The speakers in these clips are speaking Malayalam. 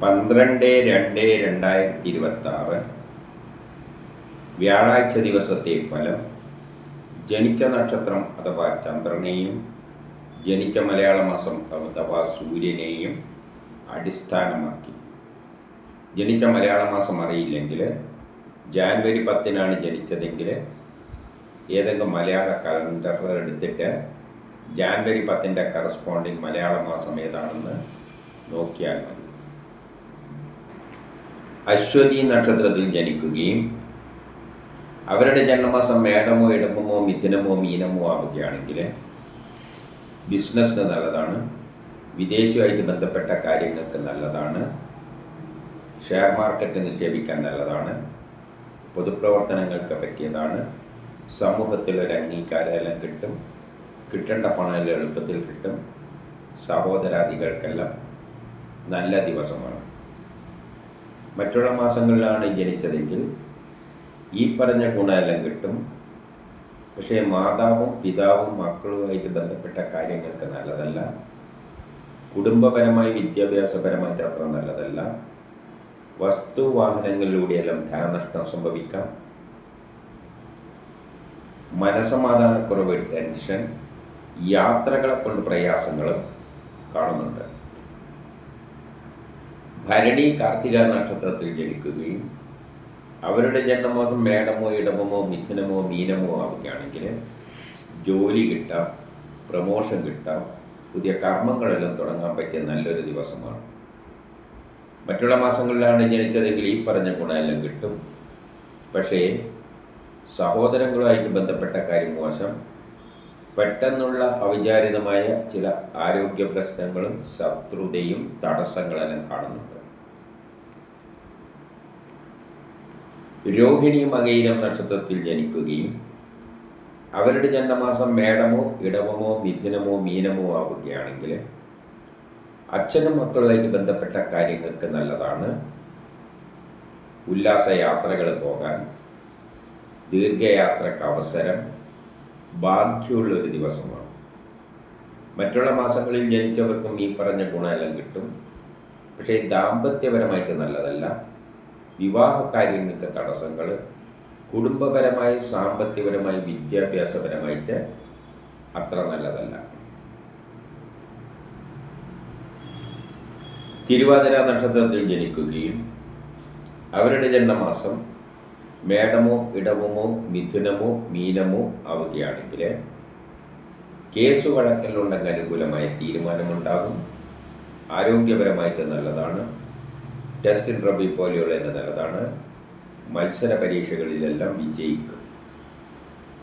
12/2/2026 വ്യാഴാഴ്ച ദിവസത്തെ ഫലം. ജനിച്ച നക്ഷത്രം അഥവാ ചന്ദ്രനെയും ജനിച്ച മലയാള മാസം അഥവാ സൂര്യനെയും അടിസ്ഥാനമാക്കി. ജനിച്ച മലയാള മാസം അറിയില്ലെങ്കിൽ ജാനുവരി 10 ജനിച്ചതെങ്കിൽ ഏതെങ്കിലും മലയാള കലണ്ടർ എടുത്തിട്ട് ജാനുവരി 10 കറസ്പോണ്ടിങ് മലയാള മാസം ഏതാണെന്ന് നോക്കിയാൽ മതി. അശ്വതി നക്ഷത്രത്തിൽ ജനിക്കുകയും അവരുടെ ജന്മമാസം മേടമോ ഇടവമോ മിഥുനമോ മീനമോ ആവുകയാണെങ്കിൽ ബിസിനസ്സിന് നല്ലതാണ്, വിദേശവുമായിട്ട് ബന്ധപ്പെട്ട കാര്യങ്ങൾക്ക് നല്ലതാണ്, ഷെയർ മാർക്കറ്റ് നിക്ഷേപിക്കാൻ നല്ലതാണ്, പൊതുപ്രവർത്തനങ്ങൾക്ക് പറ്റിയതാണ്, സമൂഹത്തിലൊരു അംഗീകാരമെല്ലാം കിട്ടും, കിട്ടേണ്ട പണം എളുപ്പത്തിൽ കിട്ടും, സഹോദരാദികൾക്കെല്ലാം നല്ല ദിവസമാണ്. മറ്റുള്ള മാസങ്ങളിലാണ് ജനിച്ചതെങ്കിൽ ഈ പറഞ്ഞ ഗുണമെല്ലാം കിട്ടും. പക്ഷേ മാതാവും പിതാവും മക്കളുമായിട്ട് ബന്ധപ്പെട്ട കാര്യങ്ങൾക്ക് നല്ലതല്ല, കുടുംബപരമായി വിദ്യാഭ്യാസപരമായിട്ട് അത്ര നല്ലതല്ല, വസ്തുവാഹനങ്ങളിലൂടെയെല്ലാം ധനനഷ്ടം സംഭവിക്കാം, മനസമാധാനക്കുറവ്, ടെൻഷൻ, യാത്രകളെ കൊണ്ട് പ്രയാസങ്ങളും കാണുന്നുണ്ട്. ഭരണി കാർത്തിക നക്ഷത്രത്തിൽ ജനിക്കുകയും അവരുടെ ജന്മമാസം മേടമോ ഇടവമോ മിഥുനമോ മീനമോ ആവുകയാണെങ്കിൽ ജോലി കിട്ടാം, പ്രമോഷൻ കിട്ടാം, പുതിയ കർമ്മങ്ങളെല്ലാം തുടങ്ങാൻ പറ്റിയ നല്ലൊരു ദിവസമാണ്. മറ്റുള്ള മാസങ്ങളിലാണ് ജനിച്ചതെങ്കിൽ ഈ പറഞ്ഞ ഗുണമെല്ലാം കിട്ടും. പക്ഷേ സഹോദരങ്ങളുമായിട്ട് ബന്ധപ്പെട്ട കാര്യം മോശം, പെട്ടെന്നുള്ള അവിചാരിതമായ ചില ആരോഗ്യ പ്രശ്നങ്ങളും ശത്രുതയും തടസ്സങ്ങളെല്ലാം കാണുന്നുണ്ട്. രോഹിണി മകയിരം നക്ഷത്രത്തിൽ ജനിക്കുകയും അവരുടെ ജന്മമാസം മേടമോ ഇടവമോ മിഥുനമോ മീനമോ ആവുകയാണെങ്കിൽ അച്ഛനും മക്കളുമായിട്ട് ബന്ധപ്പെട്ട കാര്യങ്ങൾക്ക് നല്ലതാണ്, ഉല്ലാസയാത്രകൾ പോകാൻ, ദീർഘയാത്രക്ക് അവസരം, ഭാഗ്യമുള്ളൊരു ദിവസമാണ്. മറ്റുള്ള മാസങ്ങളിൽ ജനിച്ചവർക്കും ഈ പറഞ്ഞ ഗുണമെല്ലാം കിട്ടും. പക്ഷേ ദാമ്പത്യപരമായിട്ട് നല്ലതല്ല, വിവാഹ കാര്യങ്ങൾക്ക് തടസ്സങ്ങൾ, കുടുംബപരമായി സാമ്പത്തികപരമായി വിദ്യാഭ്യാസപരമായിട്ട് അത്ര നല്ലതല്ല. തിരുവാതിര നക്ഷത്രത്തിൽ ജനിക്കുകയും അവരുടെ ജന്മമാസം മേടമോ ഇടവമോ മിഥുനമോ മീനമോ ആവുകയാണെങ്കിൽ കേസ് വഴക്കലുണ്ടെങ്കിൽ അനുകൂലമായ തീരുമാനമുണ്ടാകും, ആരോഗ്യപരമായിട്ട് നല്ലതാണ്, ടെസ്റ്റ് ഇൻട്രവ്യൂ പോലെയുള്ള നല്ലതാണ്, മത്സര പരീക്ഷകളിലെല്ലാം വിജയിക്കും.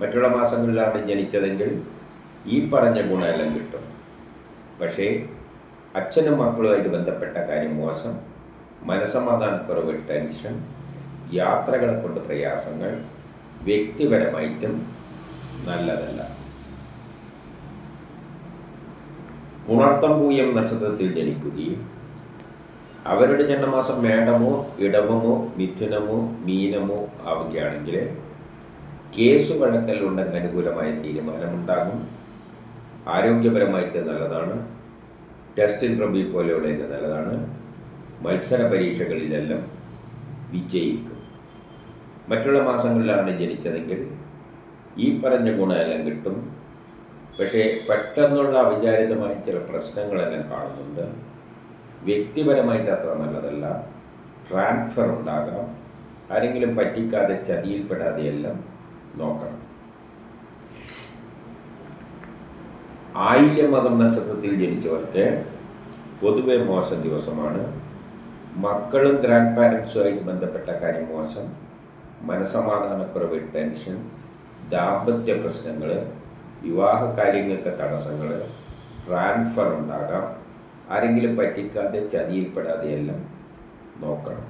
മറ്റുള്ള മാസങ്ങളിലാണ് ജനിച്ചതെങ്കിൽ ഈ പറഞ്ഞ ഗുണമെല്ലാം കിട്ടും. പക്ഷേ അച്ഛനും മക്കളുമായിട്ട് ബന്ധപ്പെട്ട കാര്യം മോശം, മനസമാധാനക്കുറവ്, ടെൻഷൻ, യാത്രകളെ കൊണ്ട് പ്രയാസങ്ങൾ, വ്യക്തിപരമായിട്ടും നല്ലതല്ല. പുണർത്തംപൂയം നക്ഷത്രത്തിൽ ജനിക്കുകയും അവരുടെ ജന്മമാസം മേടമോ ഇടവമോ മിഥുനമോ മീനമോ ആവുകയാണെങ്കിൽ കേസ് വഴക്കലുണ്ടെങ്കിൽ അനുകൂലമായ തീരുമാനമുണ്ടാകും, ആരോഗ്യപരമായിട്ട് നല്ലതാണ്, ടെസ്റ്റ് ഇൻട്രവ്യൂ പോലെയുള്ള നല്ലതാണ്, മത്സര പരീക്ഷകളിലെല്ലാം വിജയിക്കും. മറ്റുള്ള മാസങ്ങളിലാണ് ജനിച്ചതെങ്കിൽ ഈ പറഞ്ഞ ഗുണമെല്ലാം കിട്ടും. പക്ഷേ പെട്ടെന്നുള്ള അവിചാരിതമായ ചില പ്രശ്നങ്ങളെല്ലാം കാണുന്നുണ്ട്, വ്യക്തിപരമായിട്ട് അത്ര നല്ലതല്ല, ട്രാൻസ്ഫർ ഉണ്ടാകാം, ആരെങ്കിലും പറ്റിക്കാതെ ചതിയിൽപ്പെടാതെയെല്ലാം നോക്കണം. ആയില്യമകം നക്ഷത്രത്തിൽ ജനിച്ചവർക്ക് പൊതുവെ മോശം ദിവസമാണ്. മക്കളും ഗ്രാൻഡ് പാരൻസുമായിട്ട് ബന്ധപ്പെട്ട കാര്യം മോശം, മനസമാധാനക്കുറവ്, ടെൻഷൻ, ദാമ്പത്യ പ്രശ്നങ്ങൾ, വിവാഹ കാര്യങ്ങൾക്ക് തടസ്സങ്ങൾ, ട്രാൻസ്ഫർ ഉണ്ടാകാം, ആരെങ്കിലും പറ്റിക്കാതെ ചതിയിൽപ്പെടാതെയെല്ലാം നോക്കണം.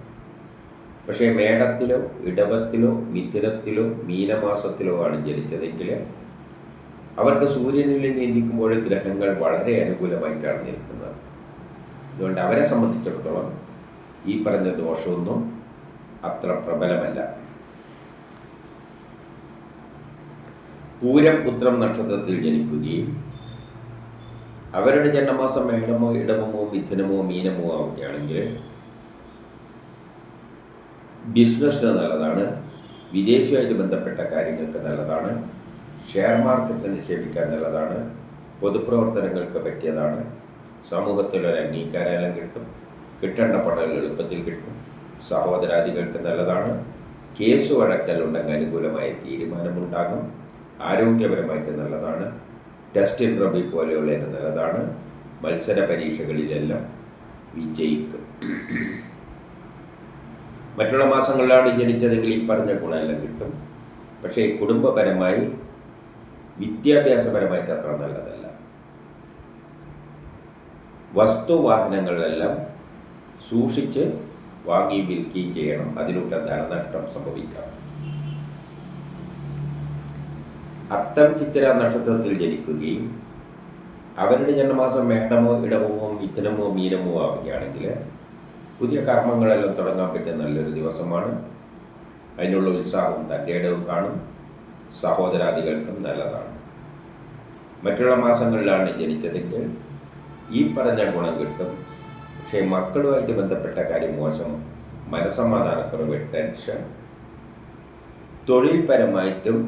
പക്ഷേ മേടത്തിലോ ഇടവത്തിലോ മിഥുനത്തിലോ മീനമാസത്തിലോ ആണ് ജനിച്ചതെങ്കിൽ അവർക്ക് സൂര്യനിൽ നീന്തിക്കുമ്പോൾ ഗ്രഹങ്ങൾ വളരെ അനുകൂലമായിട്ടാണ് നിൽക്കുന്നത്. അതുകൊണ്ട് അവരെ സംബന്ധിച്ചിടത്തോളം ഈ പറഞ്ഞ ദോഷമൊന്നും അത്ര പ്രബലമല്ല. പൂരം ഉത്രം നക്ഷത്രത്തിൽ ജനിക്കുകയും അവരുടെ ജന്മമാസം മേടമോ ഇടവമോ മിഥുനമോ മീനമോ ആവുകയാണെങ്കിൽ ബിസിനസ്സിന് നല്ലതാണ്, വിദേശവുമായിട്ട് ബന്ധപ്പെട്ട കാര്യങ്ങൾക്ക് നല്ലതാണ്, ഷെയർ മാർക്കറ്റിൽ നിക്ഷേപിക്കാൻ നല്ലതാണ്, പൊതുപ്രവർത്തനങ്ങൾക്ക് പറ്റിയതാണ്, സമൂഹത്തിലൊരു അംഗീകാരം കിട്ടും, കിട്ടേണ്ട പണം എളുപ്പത്തിൽ കിട്ടും, സഹോദരാദികൾക്ക് നല്ലതാണ്, കേസ് വഴക്കലുണ്ടെങ്കിൽ അനുകൂലമായ തീരുമാനമുണ്ടാകും, ആരോഗ്യപരമായിട്ട് നല്ലതാണ്, ടെസ്റ്റ് ഇൻട്രബി പോലെയുള്ളതിന് നല്ലതാണ്, മത്സര പരീക്ഷകളിലെല്ലാം വിജയിക്കും. മറ്റുള്ള മാസങ്ങളിലാണ് ജനിച്ചതെങ്കിൽ ഈ പറഞ്ഞ ഗുണമെല്ലാം കിട്ടും. പക്ഷേ കുടുംബപരമായി വിദ്യാഭ്യാസപരമായിട്ട് അത്ര നല്ലതല്ല. വസ്തുവാഹനങ്ങളെല്ലാം സൂക്ഷിച്ച് വാങ്ങി വിൽക്കുകയും ചെയ്യണം, അതിലൂടെ ധനനഷ്ടം സംഭവിക്കാം. അത്തം ചിത്തിര നക്ഷത്രത്തിൽ ജനിക്കുകയും അവരുടെ ജന്മമാസം മേടമോ ഇടവമോ മിഥുനമോ മീനമോ ആവുകയാണെങ്കിൽ പുതിയ കർമ്മങ്ങളെല്ലാം തുടങ്ങാൻ പറ്റിയ നല്ലൊരു ദിവസമാണ്. അതിനുള്ള ഉത്സാഹവും തൻ്റെ ഇടവും കാണും, സഹോദരാദികൾക്കും നല്ലതാണ്. മറ്റുള്ള മാസങ്ങളിലാണ് ജനിച്ചതെങ്കിൽ ഈ പറഞ്ഞ ഗുണം കിട്ടും. പക്ഷേ മക്കളുമായിട്ട് ബന്ധപ്പെട്ട കാര്യം മോശം, മനസ്സമാധാനക്കുറവ്, ടെൻഷൻ, തൊഴിൽപരമായിട്ടും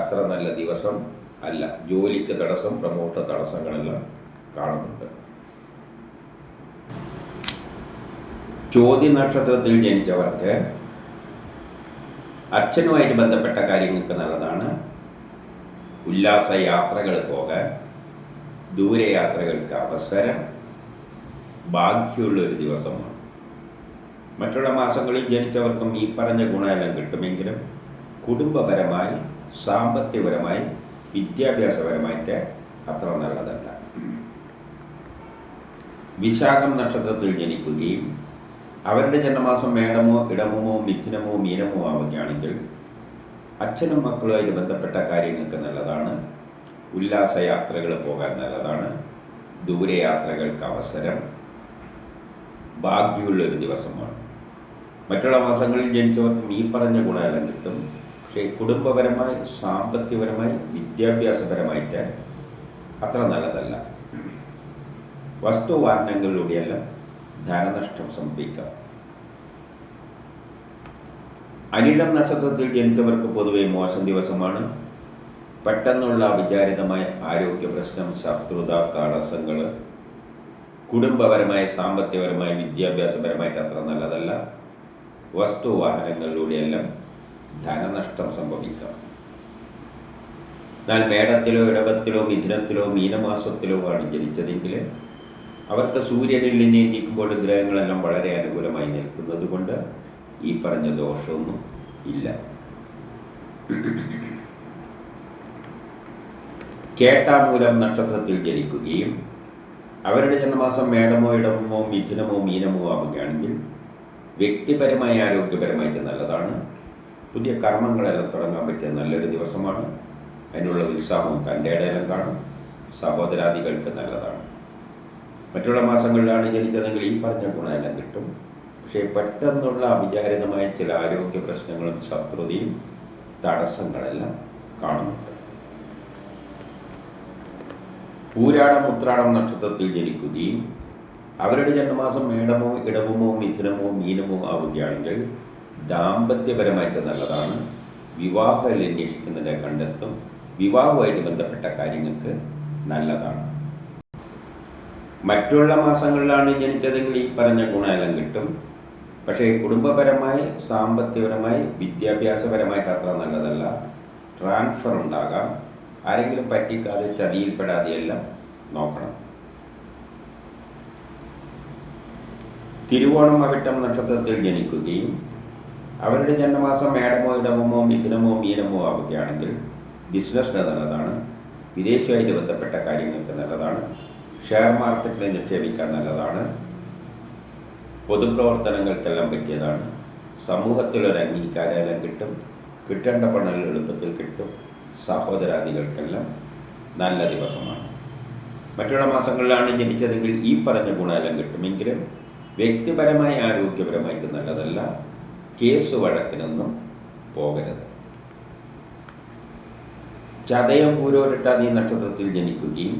അത്ര നല്ല ദിവസം അല്ല. ജോലിക്ക് തടസ്സം, പ്രമോട്ട് തടസ്സങ്ങളെല്ലാം കാണുന്നുണ്ട്. ചോതി നക്ഷത്രത്തിൽ ജനിച്ചവർക്ക് അച്ഛനുമായിട്ട് ബന്ധപ്പെട്ട കാര്യങ്ങൾക്ക് നല്ലതാണ്. ഉല്ലാസ യാത്രകൾ പോകാൻ, ദൂരയാത്രകൾക്ക് അവസരം, ഭാഗ്യമുള്ളൊരു ദിവസമാണ്. മറ്റുള്ള മാസങ്ങളിൽ ജനിച്ചവർക്കും ഈ പറഞ്ഞ ഗുണമെല്ലാം കിട്ടുമെങ്കിലും കുടുംബപരമായി, സാമ്പത്തികപരമായി, വിദ്യാഭ്യാസപരമായിട്ട് അത്ര നല്ലതല്ല. വിശാഖം നക്ഷത്രത്തിൽ ജനിക്കുകയും അവരുടെ ജന്മമാസം മേടമോ ഇടവമോ മിഥുനമോ മീനമോ ആവുകയാണെങ്കിൽ അച്ഛനും മക്കളുമായിട്ട് ബന്ധപ്പെട്ട കാര്യങ്ങൾക്ക് നല്ലതാണ്. ഉല്ലാസയാത്രകൾ പോകാൻ നല്ലതാണ്, ദൂരയാത്രകൾക്ക് അവസരം, ഭാഗ്യമുള്ളൊരു ദിവസമാണ്. മറ്റുള്ള മാസങ്ങളിൽ ജനിച്ചവർക്കും ഈ പറഞ്ഞ ഗുണമെല്ലാം കിട്ടും. പക്ഷേ കുടുംബപരമായി, സാമ്പത്തികപരമായി, വിദ്യാഭ്യാസപരമായിട്ട് അത്ര നല്ലതല്ല. വസ്തുവാഹനങ്ങളിലൂടെയെല്ലാം ധനനഷ്ടം സംഭവിക്കാം. അനിഴം നക്ഷത്രത്തിൽ ജനിച്ചവർക്ക് പൊതുവെ മോശം ദിവസമാണ്. പെട്ടെന്നുള്ള അവിചാരിതമായ ആരോഗ്യ പ്രശ്നം, ശത്രുത, തടസ്സങ്ങൾ, കുടുംബപരമായ, സാമ്പത്തികപരമായ, വിദ്യാഭ്യാസപരമായിട്ട് അത്ര നല്ലതല്ല. വസ്തുവാഹനങ്ങളിലൂടെയെല്ലാം ധനനഷ്ടം സംഭവിക്കാം. എന്നാൽ മേടത്തിലോ ഇടവത്തിലോ മിഥുനത്തിലോ മീനമാസത്തിലോ ആണ് ജനിച്ചതെങ്കിൽ അവർക്ക് സൂര്യനിൽ നിന്നേറ്റിക്കുമ്പോൾ ഗ്രഹങ്ങളെല്ലാം വളരെ അനുകൂലമായി നിൽക്കുന്നത് കൊണ്ട് ഈ പറഞ്ഞ ദോഷമൊന്നും ഇല്ല. കേട്ടാമൂലം നക്ഷത്രത്തിൽ ജനിക്കുകയും അവരുടെ ജന്മമാസം മേടമോ ഇടവമോ മിഥുനമോ മീനമോ ആവുകയാണെങ്കിൽ വ്യക്തിപരമായി, ആരോഗ്യപരമായിട്ട് നല്ലതാണ്. പുതിയ കർമ്മങ്ങളെല്ലാം തുടങ്ങാൻ പറ്റിയ നല്ലൊരു ദിവസമാണ്. അതിനുള്ള ഉത്സാഹവും തൻ്റെ ഇടയിലും കാണും, സഹോദരാദികൾക്ക് നല്ലതാണ്. മറ്റുള്ള മാസങ്ങളിലാണ് ജനിച്ചതെങ്കിൽ ഈ പറഞ്ഞ ഗുണമെല്ലാം കിട്ടും. പക്ഷേ പെട്ടെന്നുള്ള അവിചാരിതമായ ചില ആരോഗ്യ പ്രശ്നങ്ങളും ശത്രുതയും തടസ്സങ്ങളെല്ലാം കാണുന്നുണ്ട്. പൂരാടം ഉത്രാടം നക്ഷത്രത്തിൽ ജനിക്കുകയും അവരുടെ ജന്മമാസം മേടമോ ഇടവമോ മിഥുനമോ മീനമോ ആവുകയാണെങ്കിൽ ദാമ്പത്യപരമായിട്ട് നല്ലതാണ്. വിവാഹം അന്വേഷിക്കുന്നതിനെ കണ്ടെത്തും, വിവാഹവുമായിട്ട് ബന്ധപ്പെട്ട കാര്യങ്ങൾക്ക് നല്ലതാണ്. മറ്റുള്ള മാസങ്ങളിലാണ് ജനിച്ചതെങ്കിൽ ഈ പറഞ്ഞ ഗുണമെല്ലാം കിട്ടും. പക്ഷേ കുടുംബപരമായി, സാമ്പത്തികപരമായി, വിദ്യാഭ്യാസപരമായിട്ട് അത്ര നല്ലതല്ല. ട്രാൻസ്ഫർ ഉണ്ടാകാം. ആരെങ്കിലും പറ്റിക്കാതെ, ചതിയിൽപ്പെടാതെയെല്ലാം നോക്കണം. തിരുവോണം അവിട്ടം നക്ഷത്രത്തിൽ ജനിക്കുകയും അവരുടെ ജന്മമാസം മേടമോ ഇടവമോ മിഥുനമോ മീനമോ ആവുകയാണെങ്കിൽ ബിസിനസ്സിന് നല്ലതാണ്. വിദേശവുമായിട്ട് ബന്ധപ്പെട്ട കാര്യങ്ങൾക്ക് നല്ലതാണ്. ഷെയർ മാർക്കറ്റിൽ നിക്ഷേപിക്കാൻ നല്ലതാണ്. പൊതുപ്രവർത്തനങ്ങൾക്കെല്ലാം പറ്റിയതാണ്. സമൂഹത്തിലൊരു അംഗീകാരം കിട്ടും, കിട്ടേണ്ട പണം എളുപ്പത്തിൽ കിട്ടും, സഹോദരാദികൾക്കെല്ലാം നല്ല ദിവസമാണ്. മറ്റുള്ള മാസങ്ങളിലാണ് ജനിച്ചതെങ്കിൽ ഈ പറഞ്ഞ ഗുണമെല്ലാം കിട്ടുമെങ്കിലും വ്യക്തിപരമായി, ആരോഗ്യപരമായിട്ട് നല്ലതല്ല. കേസ് വഴക്കിനൊന്നും പോകരുത്. ചതയം പൂരോരട്ടാതി നക്ഷത്രത്തിൽ ജനിക്കുകയും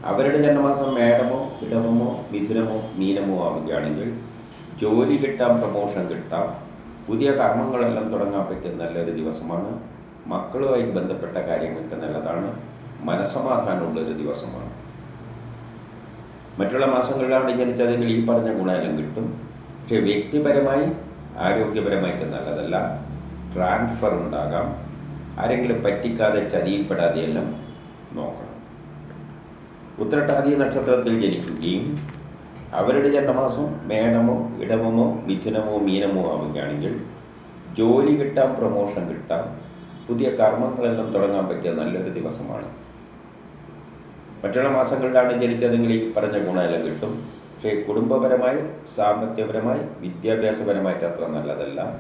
അവരുടെ ജന്മമാസം മേടമോ ഇടവമോ മിഥുനമോ മീനമോ ആവുകയാണെങ്കിൽ ജോലി കിട്ടാം, പ്രമോഷൻ കിട്ടാം, പുതിയ കർമ്മങ്ങളെല്ലാം തുടങ്ങാൻ പറ്റിയ നല്ലൊരു ദിവസമാണ്. മക്കളുമായിട്ട് ബന്ധപ്പെട്ട കാര്യങ്ങൾക്ക് നല്ലതാണ്. മനസ്സമാധാനമുള്ളൊരു ദിവസമാണ്. മറ്റുള്ള മാസങ്ങളിലാണ് ജനിച്ചതെങ്കിൽ ഈ പറഞ്ഞ ഗുണമെല്ലാം കിട്ടും. പക്ഷേ വ്യക്തിപരമായി ആരോഗ്യപരമായിട്ട് നല്ലതല്ല. ട്രാൻസ്ഫർ ഉണ്ടാകാം. ആരെങ്കിലും പറ്റിക്കാതെ ചതിയിൽപ്പെടാതെയെല്ലാം നോക്കണം. ഉത്രട്ടാതി നക്ഷത്രത്തിൽ ജനിക്കുകയും അവരുടെ ജന്മമാസം മേടമോ ഇടവമോ മിഥുനമോ മീനമോ ആവുകയാണെങ്കിൽ ജോലി കിട്ടാം, പ്രമോഷൻ കിട്ടാം, പുതിയ കർമ്മങ്ങളെല്ലാം തുടങ്ങാൻ പറ്റിയ നല്ലൊരു ദിവസമാണ്. മറ്റുള്ള മാസങ്ങളിലാണ് ജനിച്ചതെങ്കിൽ ഈ പറഞ്ഞ ഗുണമെല്ലാം കിട്ടും. പക്ഷേ കുടുംബപരമായി, സാമ്പത്തികപരമായി, വിദ്യാഭ്യാസപരമായിട്ട് അത്ര നല്ലതല്ല.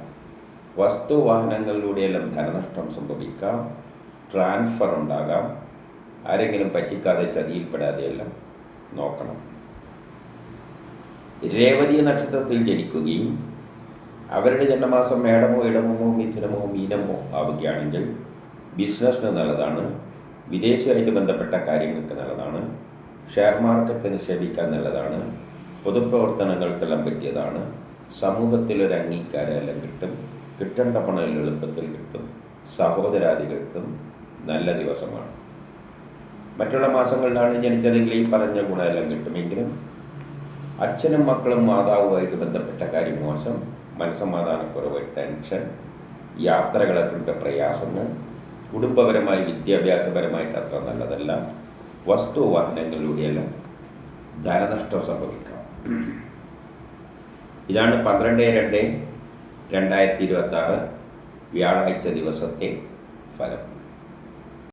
വസ്തുവാഹനങ്ങളിലൂടെയെല്ലാം ധനനഷ്ടം സംഭവിക്കാം. ട്രാൻസ്ഫർ ഉണ്ടാകാം. ആരെങ്കിലും പറ്റിക്കാതെ ചതിയിൽപ്പെടാതെയെല്ലാം നോക്കണം. രേവതി നക്ഷത്രത്തിൽ ജനിക്കുകയും അവരുടെ ജന്മമാസം മേടമോ ഇടവമോ മിഥുനമോ മീനമോ ആവുകയാണെങ്കിൽ ബിസിനസ്സിന് നല്ലതാണ്. വിദേശമായിട്ട് ബന്ധപ്പെട്ട കാര്യങ്ങൾക്ക് നല്ലതാണ്. ഷെയർ മാർക്കറ്റ് നിക്ഷേപിക്കാൻ നല്ലതാണ്. പൊതുപ്രവർത്തനങ്ങൾക്കെല്ലാം പറ്റിയതാണ്. സമൂഹത്തിലൊരു അംഗീകാരമെല്ലാം കിട്ടും. കിട്ടേണ്ട പണം എളുപ്പത്തിൽ കിട്ടും. സഹോദരാദികൾക്കും നല്ല ദിവസമാണ്. മറ്റുള്ള മാസങ്ങളിലാണ് ജനിച്ചതെങ്കിൽ ഈ പറഞ്ഞ ഗുണമെല്ലാം കിട്ടുമെങ്കിലും അച്ഛനും മക്കളും മാതാവുമായിട്ട് ബന്ധപ്പെട്ട കാര്യം മോശം. മനസ്സമാധാനക്കുറവ്, ടെൻഷൻ, യാത്രകളൊക്കെ പ്രയാസങ്ങൾ, കുടുംബപരമായി വിദ്യാഭ്യാസപരമായിട്ട് അത്ര നല്ലതല്ല. വസ്തുവാഹനങ്ങളിലൂടെയെല്ലാം ധനനഷ്ടം സംഭവിക്കാം. ഇതാണ് 12/2/2026 വ്യാഴാഴ്ച ദിവസത്തെ ഫലം.